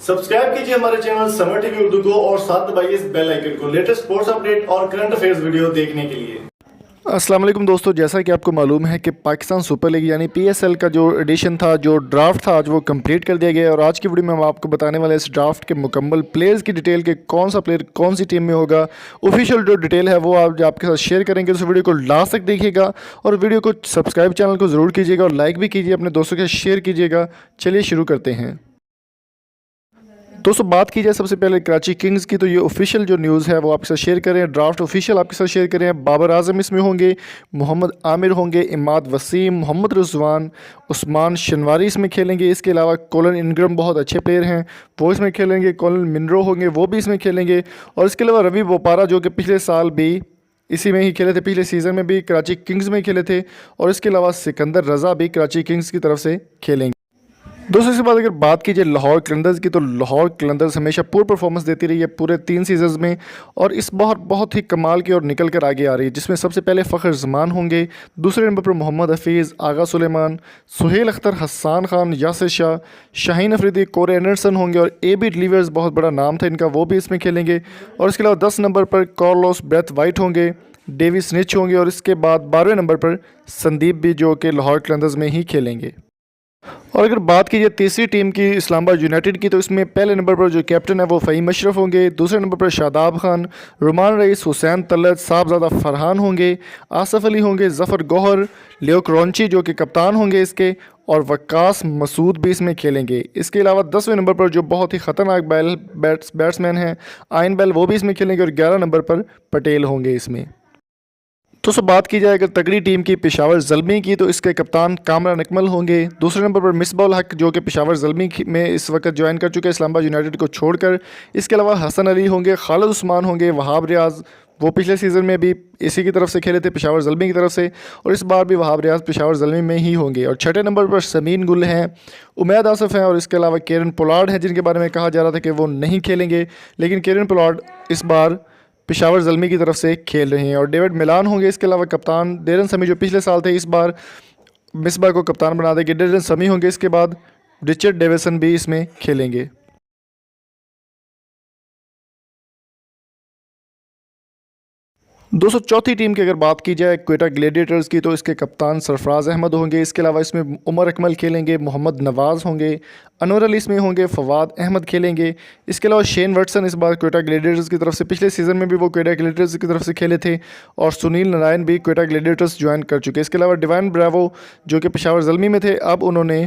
Subscribe कीजिए हमारे channel summer TV Urdu को और साथ दबाइए इस बेल आइकन को लेटेस्ट स्पोर्ट्स अपडेट और करंट अफेयर्स वीडियो देखने के लिए। अस्सलाम वालेकुम दोस्तों, जैसा कि आपको मालूम है कि पाकिस्तान सुपर लीग यानी पीएसएल का जो एडिशन था, जो ड्राफ्ट था, आज वो कंप्लीट कर दिया गया है। और आज की वीडियो में हम आपको बताने वाले इस ड्राफ्ट के मुकम्मल प्लेयर्स की डिटेल के कौन सा प्लेयर कौन सी टीम में होगा। ऑफिशियल जो डिटेल है वो आप आपके साथ शेयर करेंगे, तो वीडियो को लास्ट तक देखिएगा और वीडियो को सब्सक्राइब चैनल को ज़रूर कीजिएगा और लाइक भी कीजिए, अपने दोस्तों के साथ शेयर कीजिएगा। चलिए शुरू करते हैं दोस्तों। बात की जाए सबसे पहले कराची किंग्स की, तो ये ऑफिशियल जो न्यूज़ है वो आपके साथ शेयर करें, ड्राफ्ट ऑफिशियल आपके साथ शेयर करें। बाबर आजम इसमें होंगे, मोहम्मद आमिर होंगे, इमाद वसीम, मोहम्मद रिजवान, उस्मान शनवारी इसमें खेलेंगे। इसके अलावा कोलन इनग्रम बहुत अच्छे प्लेयर हैं, वो इसमें खेलेंगे। कोलन मिनरो होंगे, वो भी इसमें खेलेंगे। और इसके अलावा रवि बोपारा जो कि पिछले साल भी इसी में ही खेले थे, पिछले सीज़न में भी कराची किंग्स में खेले थे। और इसके अलावा सिकंदर रज़ा भी कराची किंग्स की तरफ से खेलेंगे। दोस्तों इसके बाद अगर बात की जाए लाहौर कलंदर्स की, तो लाहौर कलंदर्स हमेशा पूरी परफॉर्मेंस देती रही है पूरे 3 सीजन्स में, और इस बार बहुत ही कमाल की और निकल कर आगे आ रही है, जिसमें सबसे पहले फ़खर जमान होंगे, दूसरे नंबर पर मोहम्मद हफीज़, आगा सुलेमान, सुहेल अख्तर, हसन खान, यासिर शाह, शाहीन अफरीदी, कोरे एंडरसन होंगे। और ए.बी. डिलीवर्स बहुत बड़ा नाम था इनका, वो भी इसमें खेलेंगे। और इसके अलावा 10 नंबर पर कार्लोस ब्रेथ वाइट होंगे, डेविस निच होंगे। और इसके बाद 12वें नंबर पर संदीप भी, जो कि लाहौर कलंदर्स में ही खेलेंगे। और अगर बात की जाए तीसरी टीम की इस्लामाबाद यूनाइटेड की, तो इसमें पहले नंबर पर जो कैप्टन है वो फ़हीम अशरफ होंगे, दूसरे नंबर पर शादाब खान, रुमान रईस, हुसैन तलत, साहबजादा फरहान होंगे, आसफ़ अली होंगे, ज़फ़र गौहर, लियो क्रॉन्ची जो कि कप्तान होंगे इसके, और वक्कास मसूद भी इसमें खेलेंगे। इसके अलावा 10वें नंबर पर जो बहुत ही ख़तरनाक बैट्समैन हैं आइन बेल, वो भी इसमें खेलेंगे। और 11 नंबर पर पटेल होंगे इसमें। तो सब बात की जाए अगर तगड़ी टीम की पेशावर ज़ल्मी की, तो इसके कप्तान कामरान अकमल होंगे, दूसरे नंबर पर मिसबाउल हक जो कि पेशावर ज़ल्मी में इस वक्त ज्वाइन कर चुके हैं इस्लामाबाद यूनाइटेड को छोड़कर। इसके अलावा हसन अली होंगे, खालिद उस्मान होंगे, वहाब रियाज, वो पिछले सीज़न में भी इसी की तरफ से खेले थे, पेशावर ज़ल्मी की तरफ से, और इस बार भी वहाब रियाज पेशावर ज़ल्मी में ही होंगे। और छठे नंबर पर समीन गुल हैं, उमैद आसफ़ हैं, और इसके अलावा केरन पोलार्ड हैं, जिनके बारे में कहा जा रहा था कि वो नहीं खेलेंगे, लेकिन केरन पोलार्ड इस बार पेशावर ज़ल्मी की तरफ से खेल रहे हैं। और डेविड मिलान होंगे। इसके अलावा कप्तान डेरन समी जो पिछले साल थे, इस बार मिसबा को कप्तान बना देंगे, डेरन समी होंगे। इसके बाद रिचर्ड डेविसन भी इसमें खेलेंगे। दोस्तों चौथी टीम की अगर बात की जाए क्वेटा ग्लेडिएटर्स की, तो इसके कप्तान सरफराज अहमद होंगे। इसके अलावा इसमें उमर अकमल खेलेंगे, मोहम्मद नवाज़ होंगे, अनवर अली इसमें होंगे, फवाद अहमद खेलेंगे। इसके अलावा शेन वटसन इस बार क्वेटा ग्लेडिएटर्स की तरफ से, पिछले सीज़न में भी वो क्वेटा ग्लेडिएटर्स की तरफ से खेले थे, और सुनील नारायण भी क्वेटा ग्लेडिएटर्स ज्वाइन कर चुके हैं। इसके अलावा डिवाइन ब्रावो जो कि पेशावर ज़ल्मी में थे, अब उन्होंने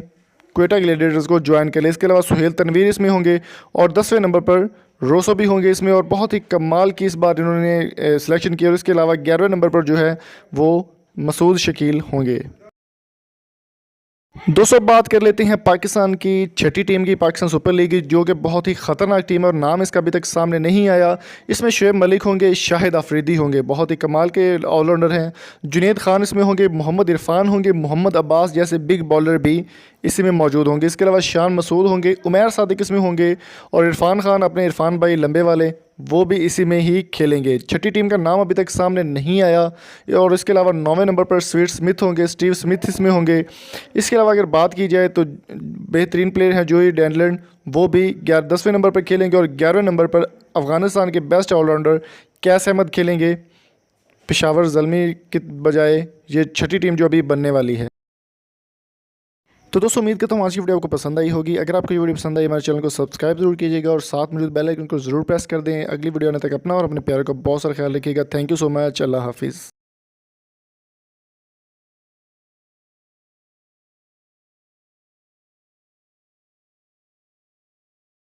क्वेटा ग्लेडिएटर्स को ज्वाइन कर लिया। इसके अलावा सुहेल तनवीर इसमें होंगे, और 10वें नंबर पर रोसो भी होंगे इसमें, और बहुत ही कमाल की इस बार इन्होंने सिलेक्शन किया। और इसके अलावा 11वें नंबर पर जो है वो मसूद शकील होंगे। दोस्तों बात कर लेते हैं पाकिस्तान की छठी टीम की, पाकिस्तान सुपर लीग की, जो कि बहुत ही ख़तरनाक टीम है और नाम इसका अभी तक सामने नहीं आया। इसमें शुएब मलिक होंगे, शाहिद आफरीदी होंगे, बहुत ही कमाल के ऑलराउंडर हैं। जुनैद खान इसमें होंगे, मोहम्मद इरफान होंगे, मोहम्मद अब्बास जैसे बिग बॉलर भी इसी में मौजूद होंगे। इसके अलावा शान मसूद होंगे, उमैर सादिक इसमें होंगे, और इरफान खान अपने इरफान भाई लंबे वाले, वो भी इसी में ही खेलेंगे। छठी टीम का नाम अभी तक सामने नहीं आया। और इसके अलावा 9वें नंबर पर स्वीट स्मिथ होंगे, स्टीव स्मिथ इसमें होंगे। इसके अलावा अगर बात की जाए तो बेहतरीन प्लेयर हैं जोई डैनलैंड, वो भी 10वें नंबर पर खेलेंगे। और 11वें नंबर पर अफ़गानिस्तान के बेस्ट ऑलराउंडर कैस अहमद खेलेंगे, पेशावर ज़ल्मी के बजाय ये छठी टीम जो अभी बनने वाली है। तो दोस्तों उम्मीद करता हूँ आज की वीडियो आपको पसंद आई होगी। अगर आपको ये वीडियो पसंद आई, हमारे चैनल को सब्सक्राइब जरूर कीजिएगा और साथ मौजूद बेल आइकन को जरूर प्रेस कर दें। अगली वीडियो आने तक अपना और अपने प्यार का बहुत सारा ख्याल रखिएगा। Thank you so much. अल्लाह हाफिज़।